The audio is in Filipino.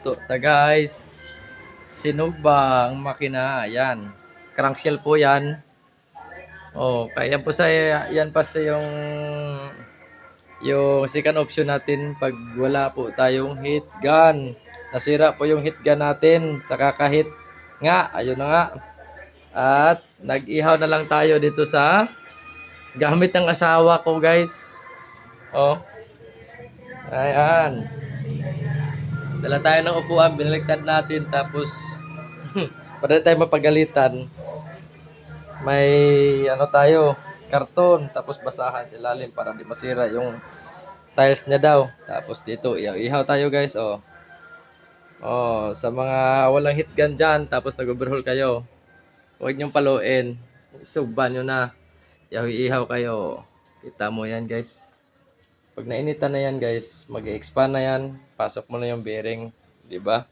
Luto ta guys. Sinog ba ang makina? Ayan. Crankshell po yan. Oh, kaya po sa yan pa sa yung second option natin pag wala po tayong heat gun. Nasira po yung heat gun natin sa kakahit nga. Ayun na nga. At nag-ihaw na lang tayo dito sa gamit ng asawa ko guys. Oh. Ayan. Dala tayo ng upuan, binaliktad natin tapos para tayo mapagalitan. May ano tayo, karton tapos basahan sa ilalim para di masira yung tiles niya daw. Tapos dito, ihaw tayo guys, oh. Oh, sa mga walang heat gun dyan, tapos nag-overhaul kayo. Huwag niyong paluin. Sugban nyo na. Ihaw kayo. Kita mo yan guys. Pag nainitan na yan guys, mag-expand na yan. Pasok mo na yung bearing, di ba?